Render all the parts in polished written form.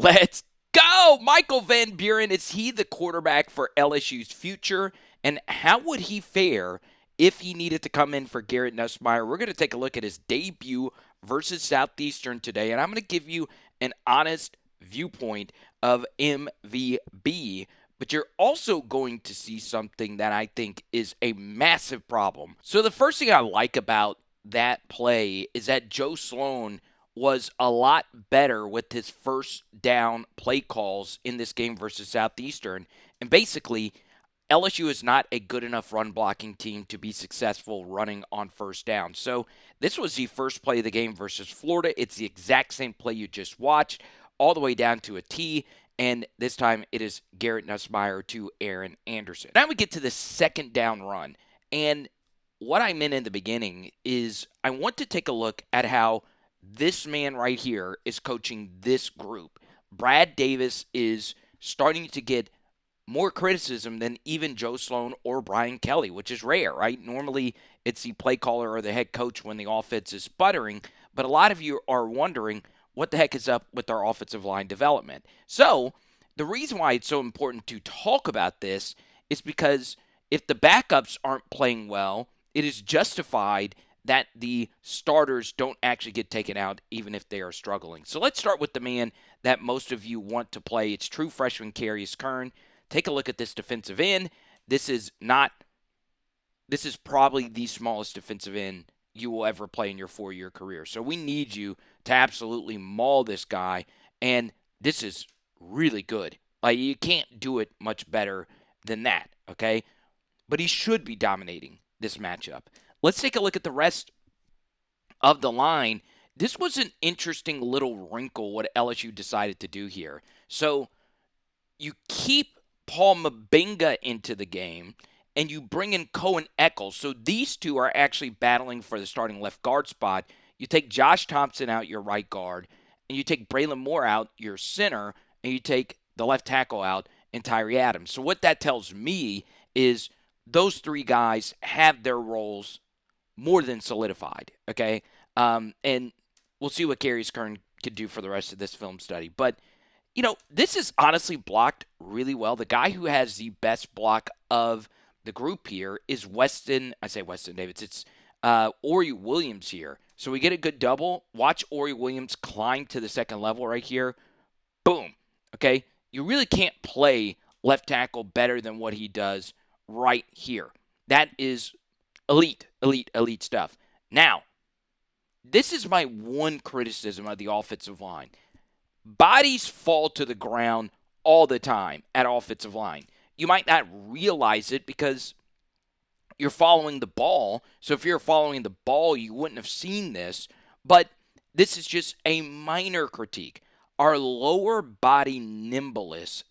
Let's go! Michael Van Buren, is he the quarterback for LSU's future? And how would he fare if he needed to come in for Garrett Nussmeier? We're going to take a look at his debut versus Southeastern today, and I'm going to give you an honest viewpoint of MVB. But you're also going to see something that I think is a massive problem. So the first thing I like about that play is that Joe Sloan was a lot better with his first down play calls in this game versus Southeastern. And basically, LSU is not a good enough run blocking team to be successful running on first down. So this was the first play of the game versus Florida. It's the exact same play you just watched, all the way down to a T. And this time it is Garrett Nussmeier to Aaron Anderson. Now we get to the second down run. And what I meant in the beginning is I want to take a look at how this man right here is coaching this group. Brad Davis is starting to get more criticism than even Joe Sloan or Brian Kelly, which is rare, right? Normally, it's the play caller or the head coach when the offense is sputtering, but a lot of you are wondering what the heck is up with our offensive line development. So, the reason why it's so important to talk about this is because if the backups aren't playing well, it is justified that the starters don't actually get taken out even if they are struggling. So let's start with the man that most of you want to play. It's true freshman Carius Curne. Take a look at this defensive end. This is probably the smallest defensive end you will ever play in your 4-year career. So we need you to absolutely maul this guy, and this is really good. Like, you can't do it much better than that, okay? But he should be dominating this matchup. Let's take a look at the rest of the line. This was an interesting little wrinkle what LSU decided to do here. So you keep Paul Mabinga into the game, and you bring in Cohen Eccles. So these two are actually battling for the starting left guard spot. You take Josh Thompson out, your right guard, and you take Braylon Moore out, your center, and you take the left tackle out, and Tyree Adams. So what that tells me is those three guys have their roles more than solidified, okay? And we'll see what Carius Curne can do for the rest of this film study. But, this is honestly blocked really well. The guy who has the best block of the group here is Weston Davis. It's Ori Williams here. So we get a good double. Watch Ori Williams climb to the second level right here. Boom. Okay? You really can't play left tackle better than what he does right here. That is elite stuff. Now, this is my one criticism of the offensive line. Bodies fall to the ground all the time at offensive line. You might not realize it because you're following the ball. So if you're following the ball, you wouldn't have seen this. But this is just a minor critique. Our lower body nimbleness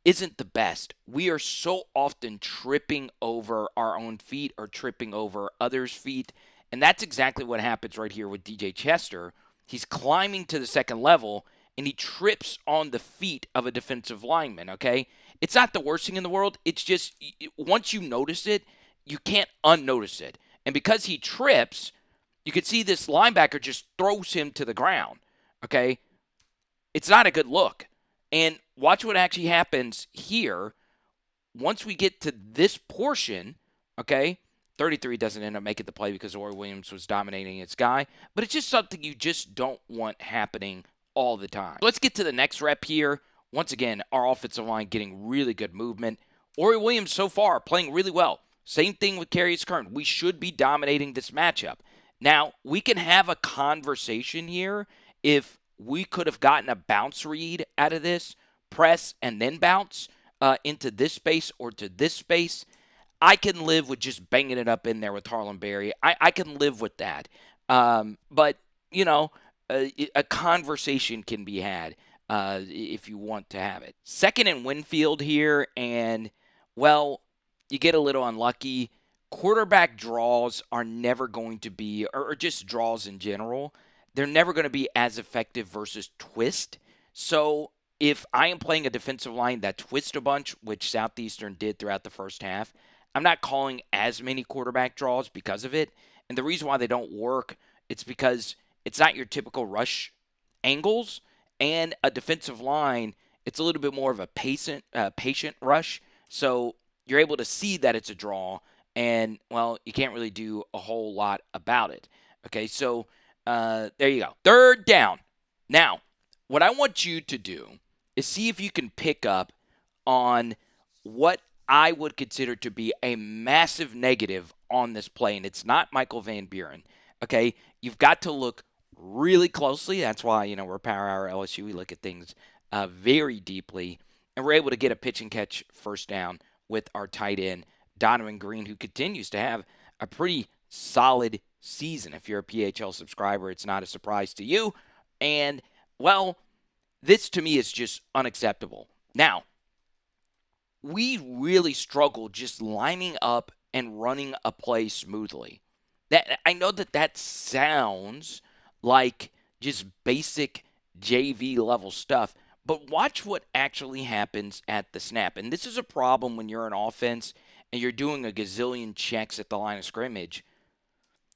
isn't the best. We are so often tripping over our own feet or tripping over others' feet. And that's exactly what happens right here with DJ Chester. He's climbing to the second level, and he trips on the feet of a defensive lineman, okay? It's not the worst thing in the world. It's just, once you notice it, you can't unnotice it. And because he trips, you can see this linebacker just throws him to the ground, okay? It's not a good look. And watch what actually happens here. Once we get to this portion, okay, 33 doesn't end up making the play because Ori Williams was dominating its guy. But it's just something you just don't want happening all the time. Let's get to the next rep here. Once again, our offensive line getting really good movement. Ori Williams so far playing really well. Same thing with Carius Curne. We should be dominating this matchup. Now, we can have a conversation here if we could have gotten a bounce read out of this, press and then bounce into this space or to this space. I can live with just banging it up in there with Harlem Berry. I can live with that. But, a conversation can be had if you want to have it. Second and Winfield here, and, well, you get a little unlucky. Quarterback draws are never going to be, or just draws in general, they're never going to be as effective versus twist. So if I am playing a defensive line that twists a bunch, which Southeastern did throughout the first half, I'm not calling as many quarterback draws because of it. And the reason why they don't work, it's because it's not your typical rush angles and a defensive line, it's a little bit more of a patient rush. So you're able to see that it's a draw, and, well, you can't really do a whole lot about it. Okay, so there you go. Third down. Now, what I want you to do is see if you can pick up on what I would consider to be a massive negative on this play, and it's not Michael Van Buren. Okay, you've got to look really closely. That's why, we're Power Hour LSU. We look at things very deeply, and we're able to get a pitch and catch first down with our tight end, Donovan Green, who continues to have a pretty solid season. If you're a PHL subscriber, it's not a surprise to you. And, well, this to me is just unacceptable. Now, we really struggle just lining up and running a play smoothly. That I know that sounds like just basic JV level stuff, but watch what actually happens at the snap. And this is a problem when you're an offense and you're doing a gazillion checks at the line of scrimmage.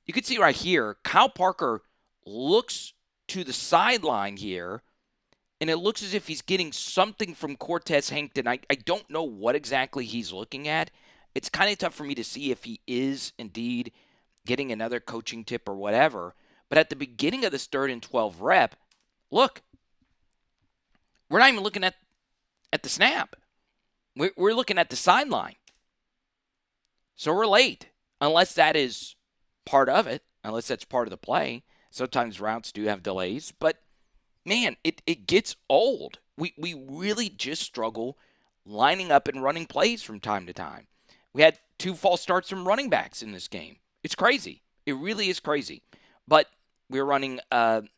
You can see right here, Kyle Parker looks to the sideline here, and it looks as if he's getting something from Cortez Hankton. I don't know what exactly he's looking at. It's kind of tough for me to see if he is indeed getting another coaching tip or whatever. But at the beginning of this 3rd and 12 rep, look, we're not even looking at the snap. We're looking at the sideline. So we're late, unless that is part of it, unless that's part of the play. Sometimes routes do have delays, but man, it gets old. We really just struggle lining up and running plays from time to time. We had 2 false starts from running backs in this game. It's crazy. It really is crazy. But we're running, I've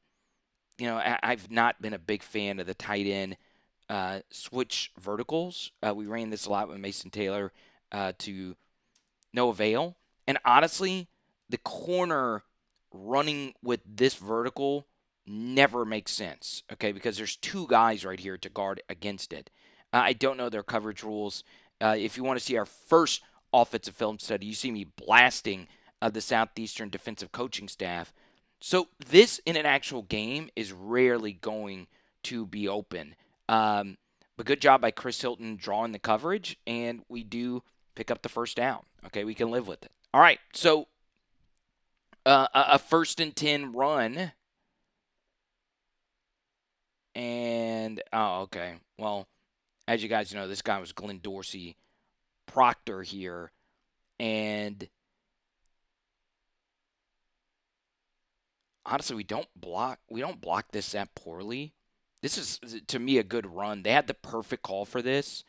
not been a big fan of the tight end switch verticals. We ran this a lot with Mason Taylor to no avail. And honestly, the corner running with this vertical never makes sense, okay, because there's 2 guys right here to guard against it. I don't know their coverage rules. If you want to see our first offensive film study, you see me blasting the Southeastern defensive coaching staff. So this in an actual game is rarely going to be open. But good job by Chris Hilton drawing the coverage, and we do pick up the first down. Okay, we can live with it. All right, so a 1st and 10 run. And, okay. Well, as you guys know, this guy was Glenn Dorsey Proctor here. And honestly, we don't block this that poorly. This is, to me, a good run. They had the perfect call for this.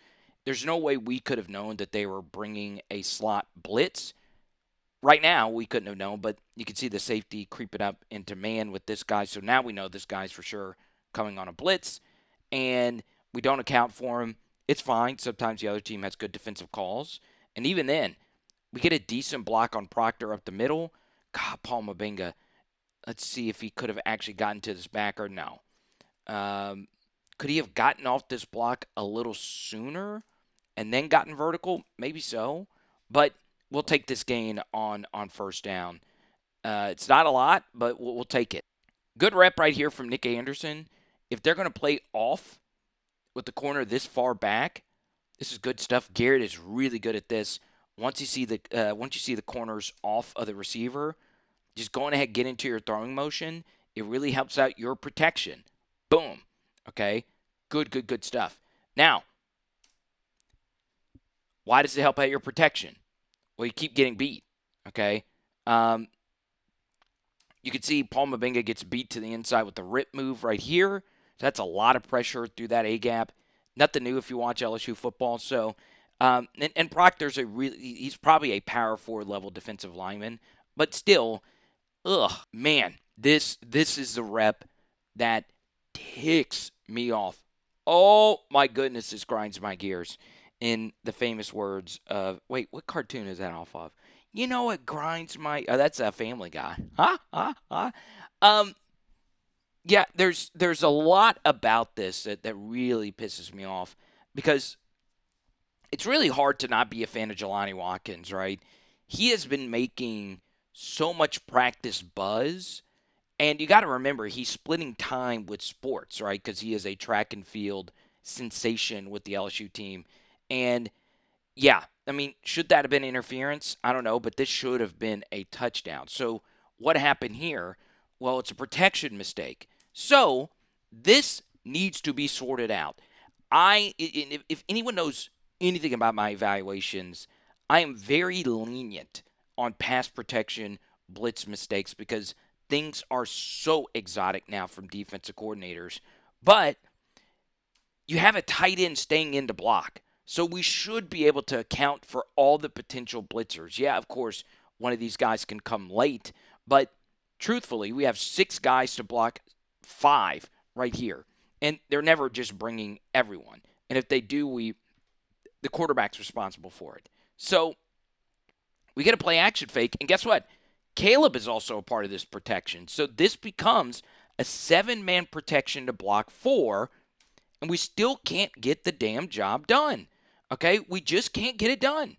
There's no way we could have known that they were bringing a slot blitz. Right now, we couldn't have known, but you can see the safety creeping up into man with this guy. So now we know this guy's for sure coming on a blitz, and we don't account for him. It's fine. Sometimes the other team has good defensive calls. And even then, we get a decent block on Proctor up the middle. God, Paul Mabenga. Let's see if he could have actually gotten to this backer. No. Could he have gotten off this block a little sooner and then gotten vertical? Maybe so. But we'll take this gain on first down. It's not a lot, but we'll take it. Good rep right here from Nick Anderson. If they're going to play off with the corner this far back, this is good stuff. Garrett is really good at this. Once you see the corners off of the receiver, just going ahead, get into your throwing motion. It really helps out your protection. Boom. Okay? Good stuff. Now, why does it help out your protection? Well, you keep getting beat. Okay? You can see Paul Mabenga gets beat to the inside with the rip move right here. So that's a lot of pressure through that A-gap. Nothing new if you watch LSU football. So, and Proctor's he's probably a power forward level defensive lineman. But still, man, this is the rep that ticks me off. Oh, my goodness, this grinds my gears. In the famous words of, wait, what cartoon is that off of? You know, it grinds my, that's a Family Guy. Yeah, there's a lot about this that really pisses me off because it's really hard to not be a fan of Jelani Watkins, right? He has been making so much practice buzz, And you got to remember, he's splitting time with sports, right? Because he is a track and field sensation with the LSU team. And yeah, I mean, should that have been interference? I don't know, but this should have been a touchdown. So what happened here? Well, it's a protection mistake. So this needs to be sorted out. If anyone knows anything about my evaluations, I am very lenient on pass protection blitz mistakes because things are so exotic now from defensive coordinators. But you have a tight end staying in to block. So we should be able to account for all the potential blitzers. Yeah, of course, one of these guys can come late, but truthfully, we have 6 guys to block 5 right here. And they're never just bringing everyone. And if they do, the quarterback's responsible for it. So we get a play action fake, and guess what? Caleb is also a part of this protection. So this becomes a 7-man protection to block 4, and we still can't get the damn job done. Okay? We just can't get it done.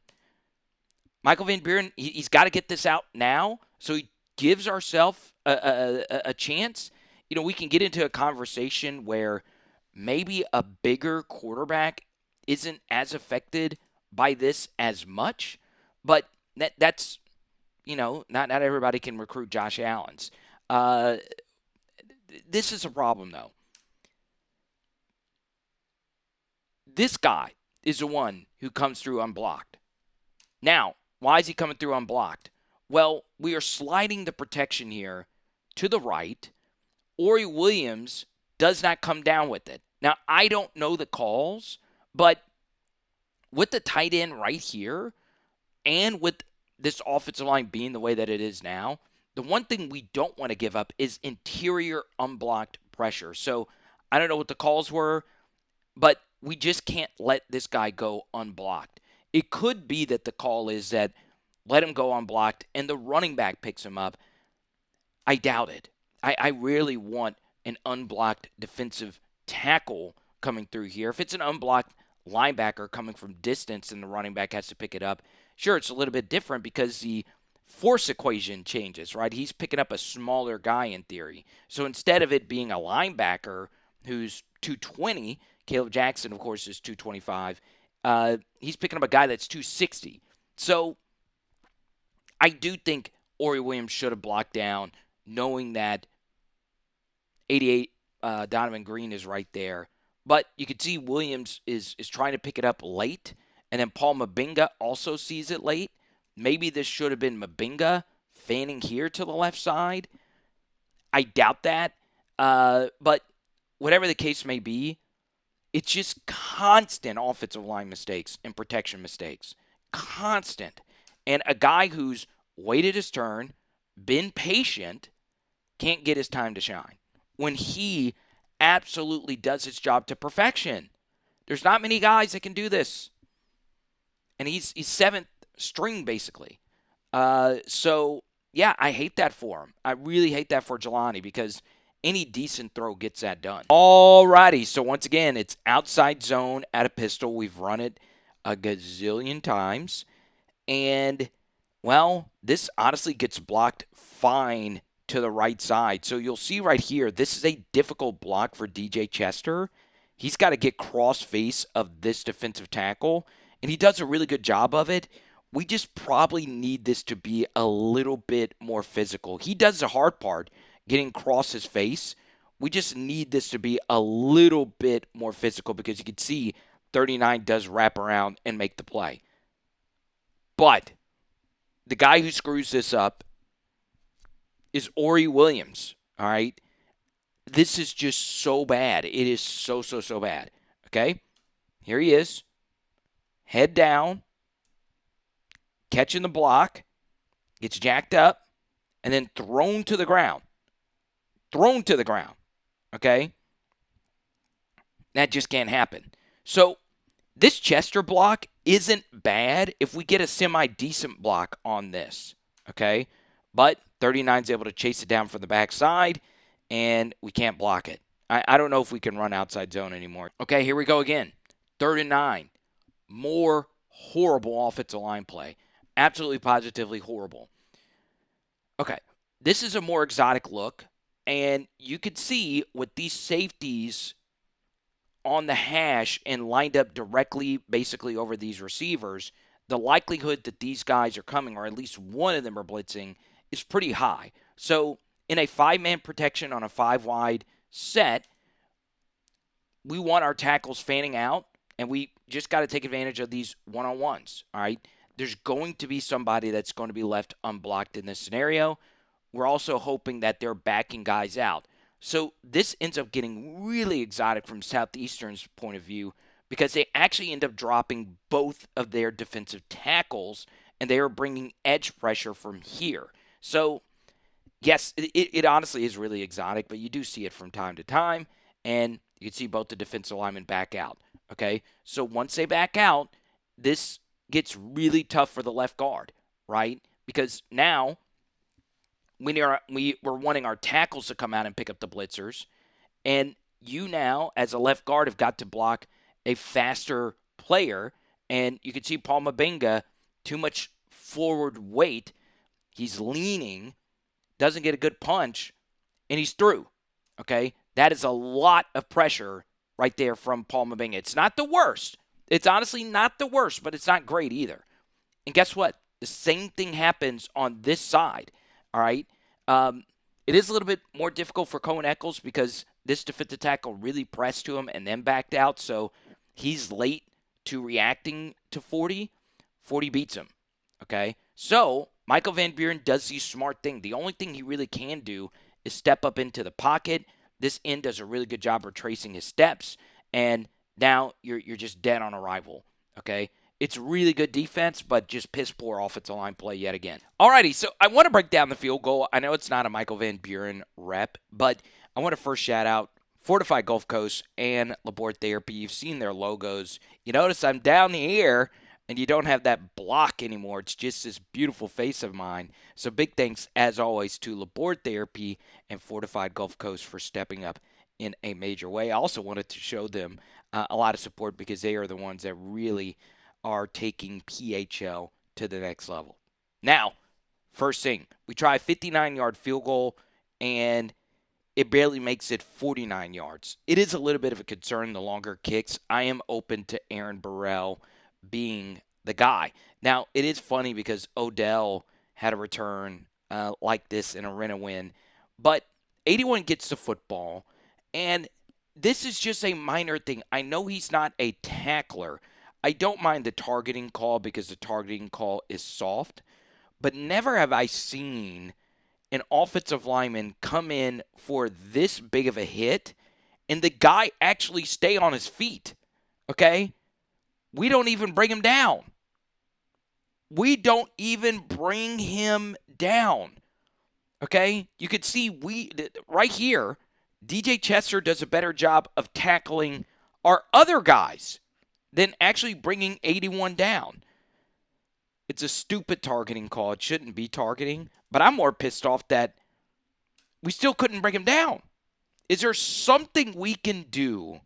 Michael Van Buren, he's got to get this out now so he gives ourselves a chance. You know, we can get into a conversation where maybe a bigger quarterback isn't as affected by this as much, but that's, you know, not everybody can recruit Josh Allen's. This is a problem, though. This guy is the one who comes through unblocked. Now, why is he coming through unblocked? Well, we are sliding the protection here to the right. Ori Williams does not come down with it. Now, I don't know the calls, but with the tight end right here and with this offensive line being the way that it is now, the one thing we don't want to give up is interior unblocked pressure. So I don't know what the calls were, but we just can't let this guy go unblocked. It could be that the call is that let him go unblocked and the running back picks him up. I doubt it. I really want an unblocked defensive tackle coming through here. If it's an unblocked linebacker coming from distance and the running back has to pick it up, sure, it's a little bit different because the force equation changes, right? He's picking up a smaller guy in theory. So instead of it being a linebacker who's 220, Caleb Jackson, of course, is 225, he's picking up a guy that's 260. So I do think Ori Williams should have blocked down, knowing that 88 Donovan Green is right there. But you can see Williams is trying to pick it up late, and then Paul Mabinga also sees it late. Maybe this should have been Mabinga fanning here to the left side. I doubt that. But whatever the case may be, it's just constant offensive line mistakes and protection mistakes. Constant. And a guy who's waited his turn, been patient, can't get his time to shine when he absolutely does his job to perfection. There's not many guys that can do this. And he's 7th string, basically. So, yeah, I hate that for him. I really hate that for Jelani because any decent throw gets that done. Alrighty, so once again, it's outside zone at a pistol. We've run it a gazillion times. And, well, this honestly gets blocked fine to the right side. So you'll see right here, this is a difficult block for DJ Chester. He's got to get cross face of this defensive tackle, and he does a really good job of it. We just probably need this to be a little bit more physical. He does the hard part, getting cross his face. We just need this to be a little bit more physical because you can see 39 does wrap around and make the play. But the guy who screws this up is Ori Williams, all right? This is just so bad. It is so bad, okay? Here he is, head down, catching the block, gets jacked up, and then thrown to the ground. Thrown to the ground, okay? That just can't happen. So this Chester block isn't bad if we get a semi-decent block on this, okay? But 39's able to chase it down from the backside, and we can't block it. I don't know if we can run outside zone anymore. Okay, here we go again. 39. More horrible offensive line play. Absolutely, positively horrible. Okay, this is a more exotic look. And you could see with these safeties on the hash and lined up directly basically over these receivers, the likelihood that these guys are coming, or at least one of them are blitzing, is pretty high. So in a 5-man protection on a 5-wide set, we want our tackles fanning out, and we just got to take advantage of these one-on-ones, all right? There's going to be somebody that's going to be left unblocked in this scenario. We're also hoping that they're backing guys out. So this ends up getting really exotic from Southeastern's point of view because they actually end up dropping both of their defensive tackles, and they are bringing edge pressure from here. So, yes, it honestly is really exotic, but you do see it from time to time, and you can see both the defensive linemen back out. Okay, so once they back out, this gets really tough for the left guard, right? Because now we're wanting our tackles to come out and pick up the blitzers, and you now, as a left guard, have got to block a faster player, and you can see Paul Mabenga, too much forward weight. He's leaning, doesn't get a good punch, and he's through. Okay? That is a lot of pressure right there from Paul Mabenga. It's not the worst. It's honestly not the worst, but it's not great either. And guess what? The same thing happens on this side. All right? It is a little bit more difficult for Cohen Eccles because this defensive tackle really pressed to him and then backed out, so he's late to reacting to 40. 40 beats him. Okay? So Michael Van Buren does the smart thing. The only thing he really can do is step up into the pocket. This end does a really good job of tracing his steps, and now you're just dead on arrival. Okay? It's really good defense, but just piss poor offensive line play yet again. Alrighty, so I want to break down the field goal. I know it's not a Michael Van Buren rep, but I want to first shout out Fortified Gulf Coast and Labor Therapy. You've seen their logos. You notice I'm down the air, and you don't have that block anymore. It's just this beautiful face of mine. So big thanks, as always, to Labor Therapy and Fortified Gulf Coast for stepping up in a major way. I also wanted to show them a lot of support because they are the ones that really are taking PHL to the next level. Now, first thing, we try a 59-yard field goal, and it barely makes it 49 yards. It is a little bit of a concern, the longer kicks. I am open to Aaron Burrell being the guy. Now, it is funny because Odell had a return like this in a win, but 81 gets the football, and this is just a minor thing. I know he's not a tackler. I don't mind the targeting call because the targeting call is soft, but never have I seen an offensive lineman come in for this big of a hit and the guy actually stay on his feet. Okay? We don't even bring him down. We don't even bring him down. Okay? You could see right here, DJ Chester does a better job of tackling our other guys than actually bringing 81 down. It's a stupid targeting call. It shouldn't be targeting. But I'm more pissed off that we still couldn't bring him down. Is there something we can do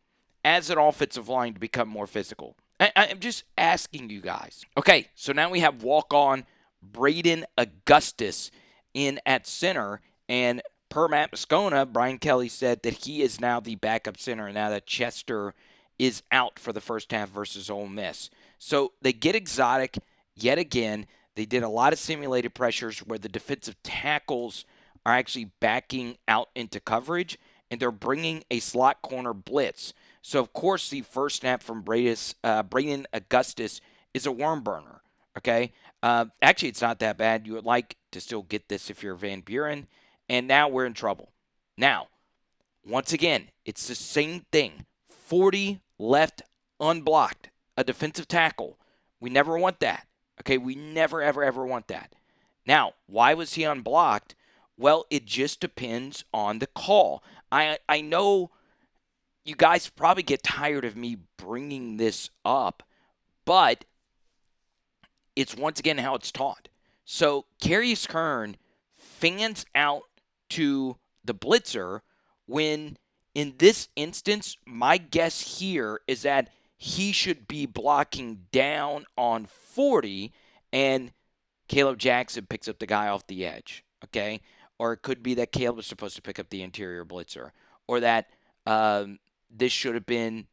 as an offensive line to become more physical? I'm just asking you guys. Okay, so now we have walk-on Braden Augustus in at center. And per Matt Moscona, Brian Kelly said that he is now the backup center now that Chester is out for the first half versus Ole Miss. So they get exotic yet again. They did a lot of simulated pressures where the defensive tackles are actually backing out into coverage, and they're bringing a slot corner blitz. So, of course, the first snap from Braden Augustus is a worm burner, okay? Actually, it's not that bad. You would like to still get this if you're Van Buren, and now we're in trouble. Now, once again, it's the same thing. 40 left unblocked, a defensive tackle. We never want that. Okay, we never, ever, ever want that. Now, why was he unblocked? Well, it just depends on the call. I know you guys probably get tired of me bringing this up, but it's once again how it's taught. So, Carius Curne fans out to the blitzer when, in this instance, my guess here is that he should be blocking down on 40, and Caleb Jackson picks up the guy off the edge, okay? or it could be that Caleb was supposed to pick up the interior blitzer, or that this should have been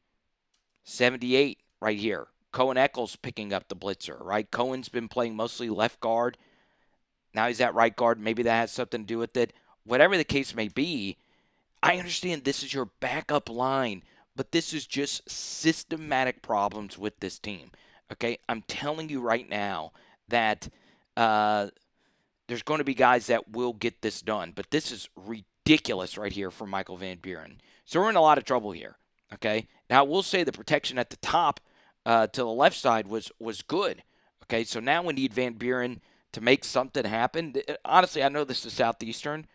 78 right here. Cohen Eccles picking up the blitzer, right? Cohen's been playing mostly left guard. Now he's at right guard. Maybe that has something to do with it. Whatever the case may be, I understand this is your backup line, but this is just systematic problems with this team. Okay, I'm telling you right now that there's going to be guys that will get this done, but this is ridiculous right here for Michael Van Buren. So we're in a lot of trouble here. Okay, now we'll say the protection at the top to the left side was good. Okay, so now we need Van Buren to make something happen. Honestly, I know this is Southeastern.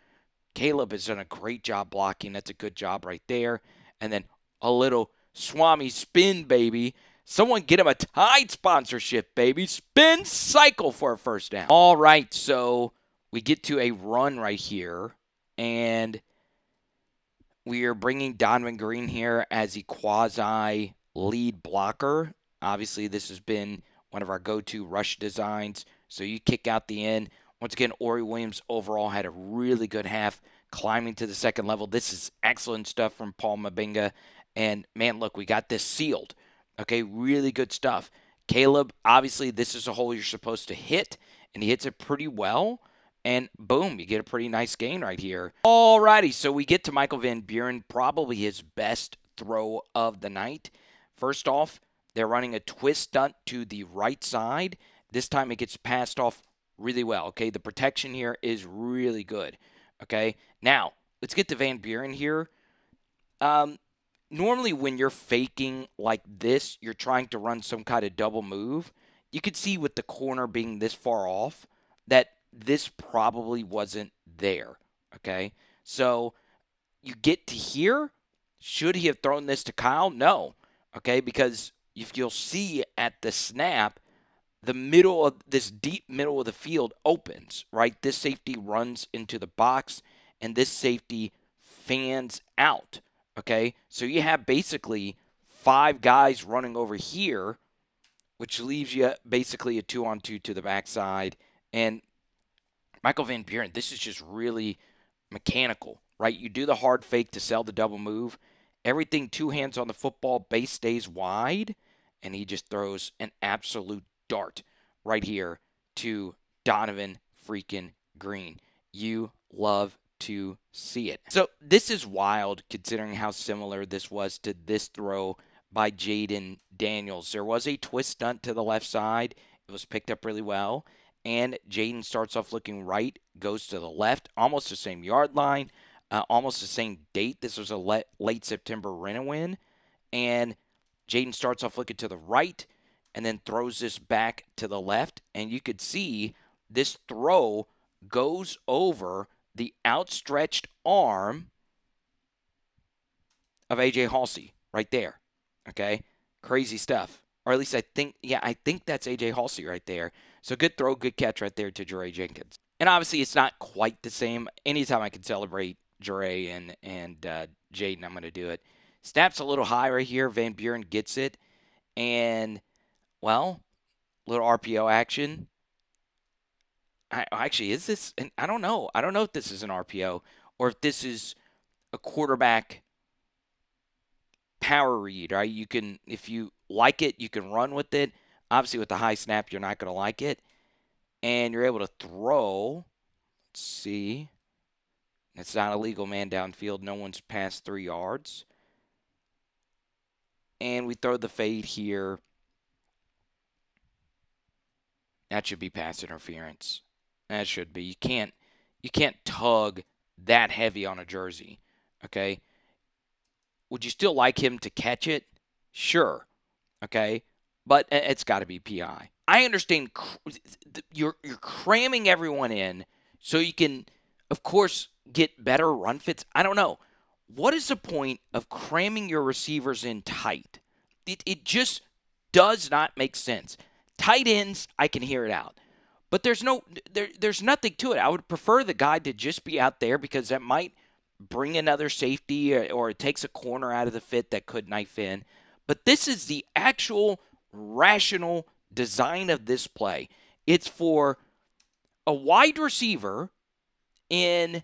Caleb has done a great job blocking. That's a good job right there. And then a little Swami spin, baby. Someone get him a Tide sponsorship, baby. Spin cycle for a first down. All right, so we get to a run right here. And we are bringing Donovan Green here as the quasi-lead blocker. Obviously, this has been one of our go-to rush designs. So you kick out the end. Once again, Ori Williams overall had a really good half climbing to the second level. This is excellent stuff from Paul Mabinga. And, man, look, we got this sealed. Okay, really good stuff. Caleb, obviously, this is a hole you're supposed to hit, and he hits it pretty well. And, boom, you get a pretty nice gain right here. All righty, so we get to Michael Van Buren, probably his best throw of the night. First off, they're running a twist stunt to the right side. This time it gets passed off really well, okay? The protection here is really good, okay? Now, let's get to Van Buren here. Normally when you're faking like this, you're trying to run some kind of double move. You could see with the corner being this far off that this probably wasn't there, okay? So you get to here. Should he have thrown this to Kyle? No, okay? Because if you'll see at the snap, the middle of this deep middle of the field opens, right? This safety runs into the box, and this safety fans out, okay? So you have basically 5 guys running over here, which leaves you basically a 2-on-2 to the backside. And Michael Van Buren, this is just really mechanical, right? You do the hard fake to sell the double move. Everything 2 hands on the football, base stays wide, and he just throws an absolute dart right here to Donovan freaking Green. You love to see it. So this is wild considering how similar this was to this throw by Jaden Daniels. There was a twist stunt to the left side. It was picked up really well. And Jaden starts off looking right, goes to the left, almost the same yard line, almost the same date. This was a late September win. And Jaden starts off looking to the right, and then throws this back to the left. And you could see this throw goes over the outstretched arm of A.J. Halsey right there. Okay? Crazy stuff. Or at least I think that's A.J. Halsey right there. So good throw, good catch right there to Jure Jenkins. And obviously it's not quite the same. Anytime I can celebrate Jure and Jaden, I'm going to do it. Snaps a little high right here. Van Buren gets it. And well, little RPO action. Actually, is this? I don't know. I don't know if this is an RPO or if this is a quarterback power read, right? You can, if you like it, you can run with it. Obviously, with the high snap, you're not going to like it. And you're able to throw. Let's see. It's not illegal, man, downfield. No one's past 3 yards. And we throw the fade here. That should be pass interference. That should be. You can't tug that heavy on a jersey. Okay? Would you still like him to catch it? Sure. Okay? But it's got to be PI. I understand you're cramming everyone in so you can, of course, get better run fits. I don't know. What is the point of cramming your receivers in tight? It just does not make sense. Tight ends, I can hear it out. But there's nothing to it. I would prefer the guy to just be out there because that might bring another safety or it takes a corner out of the fit that could knife in. But this is the actual rational design of this play. It's for a wide receiver in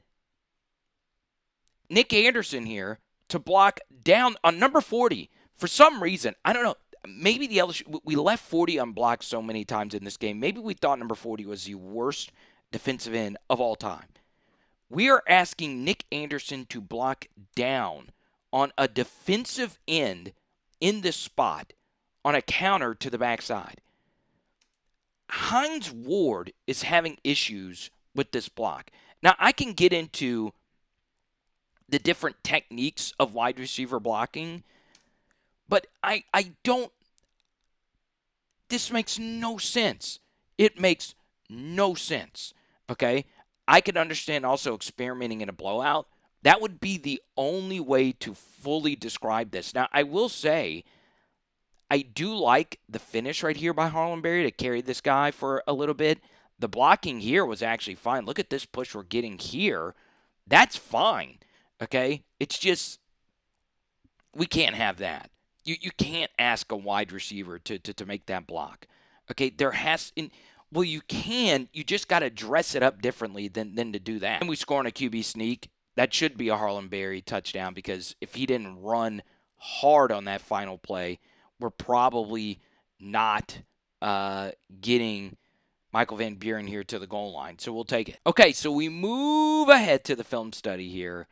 Nick Anderson here to block down on number 40. For some reason, I don't know, maybe the LSU, we left 40 unblocked so many times in this game. Maybe we thought number 40 was the worst defensive end of all time. We are asking Nick Anderson to block down on a defensive end in this spot on a counter to the backside. Hines Ward is having issues with this block. Now, I can get into the different techniques of wide receiver blocking, but I don't. This makes no sense. It makes no sense. Okay? I could understand also experimenting in a blowout. That would be the only way to fully describe this. Now, I will say, I do like the finish right here by Harlem Berry to carry this guy for a little bit. The blocking here was actually fine. Look at this push we're getting here. That's fine. Okay? It's just, we can't have that. You can't ask a wide receiver to make that block. Okay? Well, you can. You just got to dress it up differently than to do that. And we score on a QB sneak. That should be a Harlem Berry touchdown because if he didn't run hard on that final play, we're probably not getting Michael Van Buren here to the goal line. So we'll take it. Okay, so we move ahead to the film study here,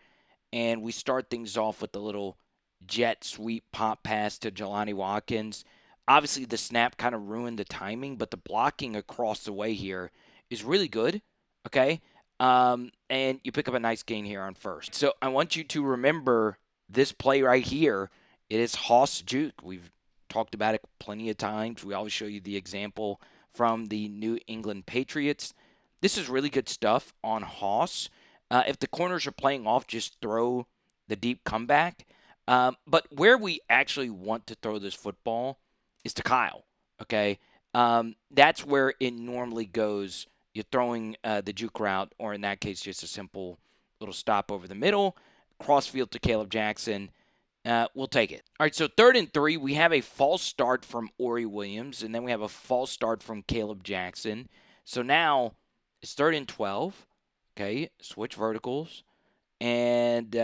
and we start things off with a little jet sweep pop pass to Jelani Watkins. Obviously, the snap kind of ruined the timing, but the blocking across the way here is really good, okay? And you pick up a nice gain here on first. So I want you to remember this play right here. It is Hoss Juke. We've talked about it plenty of times. We always show you the example from the New England Patriots. This is really good stuff on Hoss. If the corners are playing off, just throw the deep comeback. But where we actually want to throw this football is to Kyle, okay? That's where it normally goes. You're throwing the juke route, or in that case, just a simple little stop over the middle, crossfield to Caleb Jackson. We'll take it. All right, so 3rd and 3, we have a false start from Ori Williams, and then we have a false start from Caleb Jackson. So now it's 3rd and 12. Okay, switch verticals. And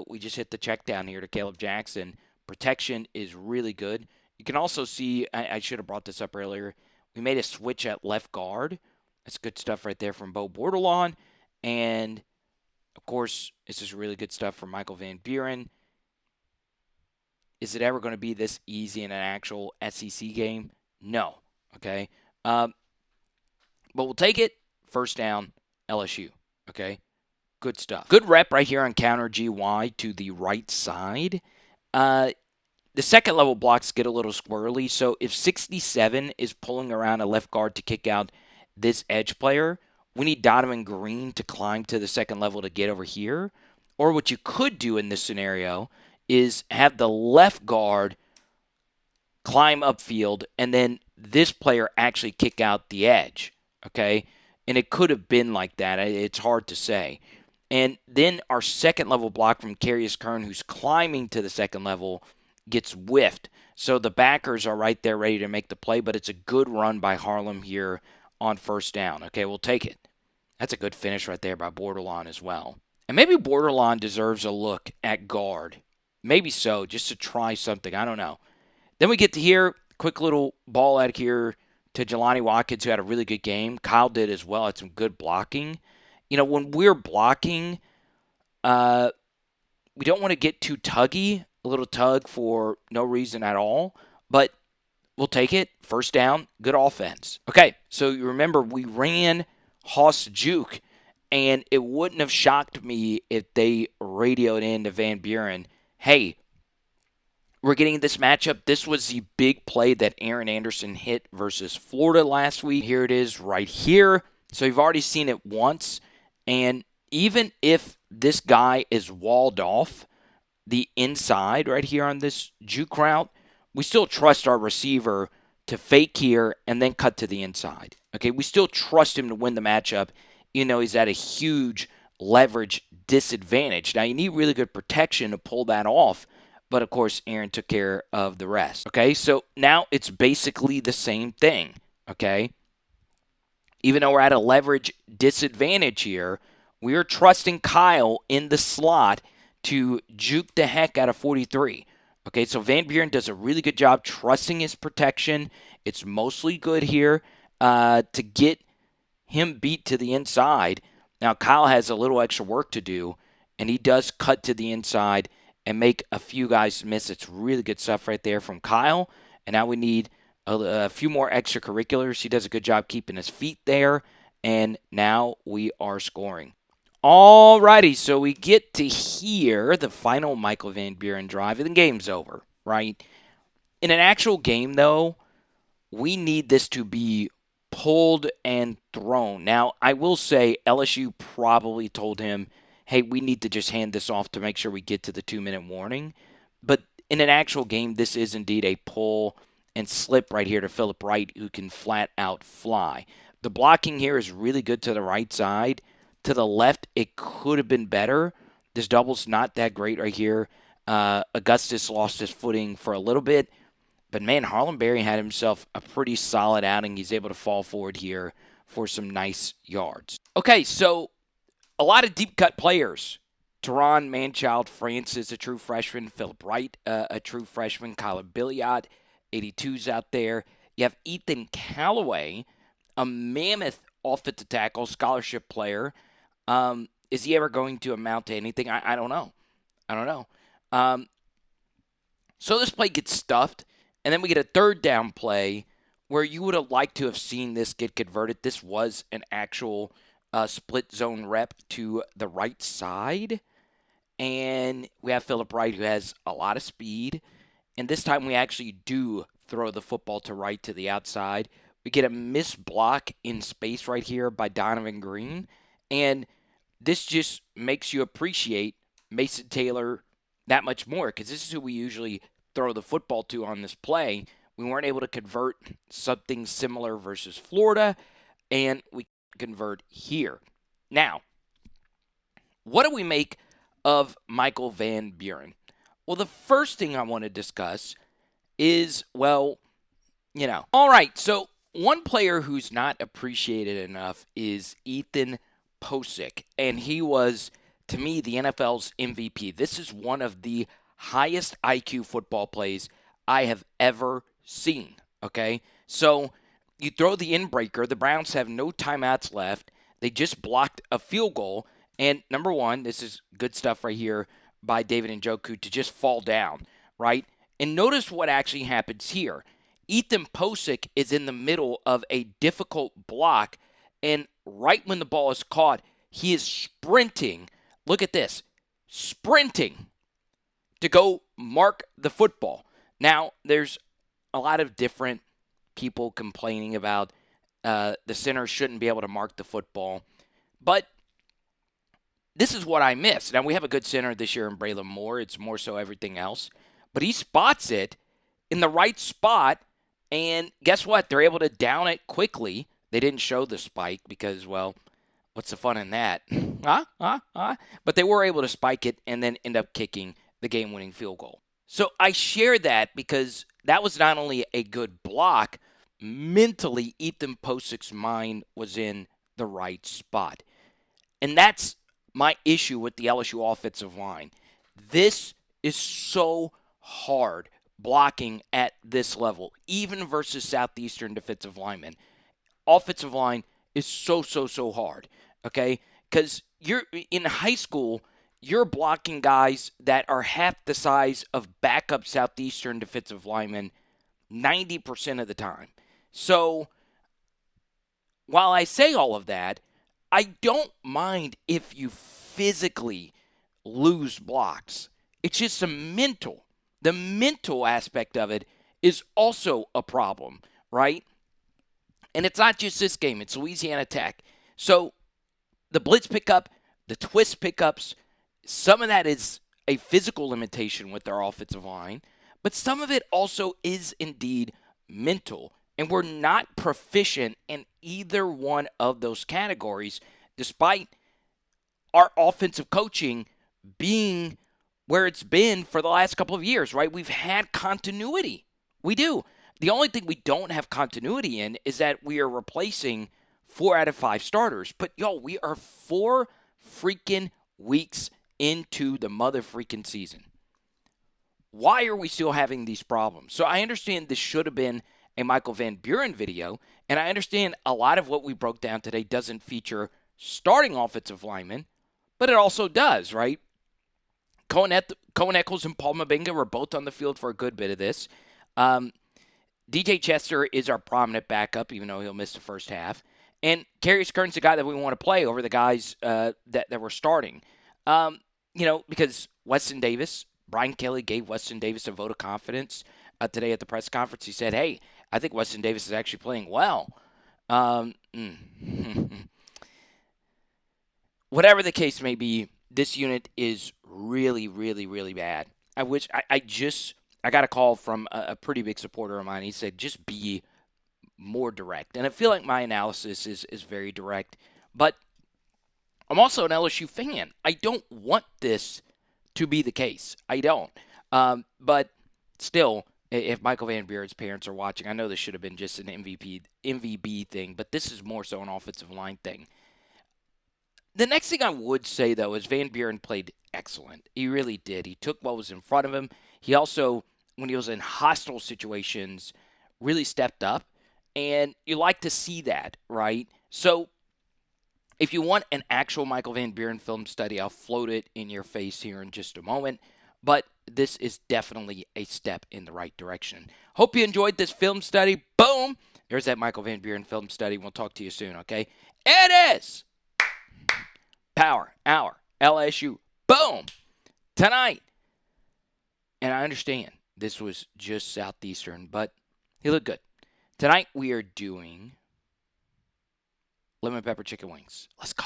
we just hit the check down here to Caleb Jackson. Protection is really good. You can also see, I should have brought this up earlier, we made a switch at left guard. That's good stuff right there from Bo Bordelon. And, of course, this is really good stuff from Michael Van Buren. Is it ever going to be this easy in an actual SEC game? No. Okay? But we'll take it. First down, LSU. Okay? Good stuff. Good rep right here on counter GY to the right side. The second level blocks get a little squirrely. So if 67 is pulling around a left guard to kick out this edge player, we need Donovan Green to climb to the second level to get over here. Or what you could do in this scenario is have the left guard climb upfield and then this player actually kick out the edge. Okay? And it could have been like that. It's hard to say. And then our second level block from Carius Curne, who's climbing to the second level, gets whiffed. So the backers are right there ready to make the play, but it's a good run by Harlem here on first down. Okay, we'll take it. That's a good finish right there by Bordelon as well. And maybe Bordelon deserves a look at guard. Maybe so, just to try something. I don't know. Then we get to here, quick little ball out here to Jelani Watkins, who had a really good game. Kyle did as well. Had some good blocking. You know, when we're blocking, we don't want to get too tuggy, a little tug for no reason at all, but we'll take it. First down, good offense. Okay, so you remember we ran Hoss Juke, and it wouldn't have shocked me if they radioed in to Van Buren, hey, we're getting this matchup. This was the big play that Aaron Anderson hit versus Florida last week. Here it is right here. So you've already seen it once. And even if this guy is walled off the inside right here on this juke route, we still trust our receiver to fake here and then cut to the inside. Okay, we still trust him to win the matchup, even though he's at a huge leverage disadvantage. Now, you need really good protection to pull that off, but of course, Aaron took care of the rest. Okay, so now it's basically the same thing. Okay, even though we're at a leverage disadvantage here, We are trusting Kyle in the slot to juke the heck out of 43. Okay, so Van Buren does a really good job trusting his protection. It's mostly good here to get him beat to the inside. Now, Kyle has a little extra work to do, and he does cut to the inside and make a few guys miss. It's really good stuff right there from Kyle. And now we need a few more extracurriculars. He does a good job keeping his feet there, and now we are scoring. Alrighty, so we get to hear the final Michael Van Buren drive, and the game's over, right? In an actual game, though, we need this to be pulled and thrown. Now, I will say LSU probably told him, hey, we need to just hand this off to make sure we get to the 2-minute warning. But in an actual game, this is indeed a pull and slip right here to Philip Wright, who can flat out fly. The blocking here is really good to the right side. To the left, it could have been better. This double's not that great right here. Augustus lost his footing for a little bit. But, man, Harlem Berry had himself a pretty solid outing. He's able to fall forward here for some nice yards. Okay, so a lot of deep cut players. Teron Manchild Francis, a true freshman. Philip Wright, a true freshman. Kyler Billiot, 82's out there. You have Ethan Callaway, a mammoth offensive tackle, scholarship player. Is he ever going to amount to anything? I don't know. So this play gets stuffed, and then we get a third down play where you would have liked to have seen this get converted. This was an actual split zone rep to the right side. And we have Philip Wright, who has a lot of speed. And this time we actually do throw the football to right to the outside. We get a missed block in space right here by Donovan Green. And this just makes you appreciate Mason Taylor that much more, because this is who we usually throw the football to on this play. We weren't able to convert something similar versus Florida, and we convert here. Now, what do we make of Michael Van Buren? Well, the first thing I want to discuss is, all right, so one player who's not appreciated enough is Ethan Posick, and he was, to me, the NFL's MVP. This is one of the highest IQ football plays I have ever seen, okay? So you throw the in-breaker. The Browns have no timeouts left. They just blocked a field goal, and number one, this is good stuff right here by David Njoku to just fall down, right? And notice what actually happens here. Ethan Posick is in the middle of a difficult block, and right when the ball is caught, he is sprinting. Look at this. Sprinting to go mark the football. Now, there's a lot of different people complaining about the center shouldn't be able to mark the football. But this is what I miss. Now, we have a good center this year in Braylon Moore. It's more so everything else. But he spots it in the right spot, and guess what? They're able to down it quickly. They didn't show the spike because, what's the fun in that? But they were able to spike it and then end up kicking the game-winning field goal. So I share that because that was not only a good block, mentally Ethan Posick's mind was in the right spot. And that's my issue with the LSU offensive line. This is so hard blocking at this level, even versus Southeastern defensive linemen. Offensive line is so hard, okay? Because you're in high school, you're blocking guys that are half the size of backup Southeastern defensive linemen 90% of the time. So while I say all of that, I don't mind if you physically lose blocks. It's just the mental aspect of it is also a problem, right? And it's not just this game. It's Louisiana Tech. So the blitz pickup, the twist pickups, some of that is a physical limitation with their offensive line, but some of it also is indeed mental. And we're not proficient in either one of those categories, despite our offensive coaching being where it's been for the last couple of years, right? We've had continuity. We do. The only thing we don't have continuity in is that we are replacing 4 out of 5 starters. But, we are 4 freaking weeks into the mother freaking season. Why are we still having these problems? So I understand this should have been a Michael Van Buren video, and I understand a lot of what we broke down today doesn't feature starting offensive linemen, but it also does, right? Cohen Eccles and Paul Mabinga were both on the field for a good bit of this. DJ Chester is our prominent backup, even though he'll miss the first half. And Carius Curne's the guy that we want to play over the guys that were starting. Because Weston Davis, Brian Kelly gave Weston Davis a vote of confidence today at the press conference. He said, hey, I think Weston Davis is actually playing well. Whatever the case may be, this unit is really, really, really bad. I got a call from a pretty big supporter of mine. He said, just be more direct. And I feel like my analysis is very direct. But I'm also an LSU fan. I don't want this to be the case. I don't. But still, if Michael Van Buren's parents are watching, I know this should have been just an MVB thing, but this is more so an offensive line thing. The next thing I would say, though, is Van Buren played excellent. He really did. He took what was in front of him. He also, when he was in hostile situations, really stepped up. And you like to see that, right? So if you want an actual Michael Van Buren film study, I'll float it in your face here in just a moment. But this is definitely a step in the right direction. Hope you enjoyed this film study. Boom! There's that Michael Van Buren film study. We'll talk to you soon, okay? It is Power Hour LSU. Boom! Tonight. And I understand this was just Southeastern, but he looked good. Tonight we are doing lemon pepper chicken wings. Let's go.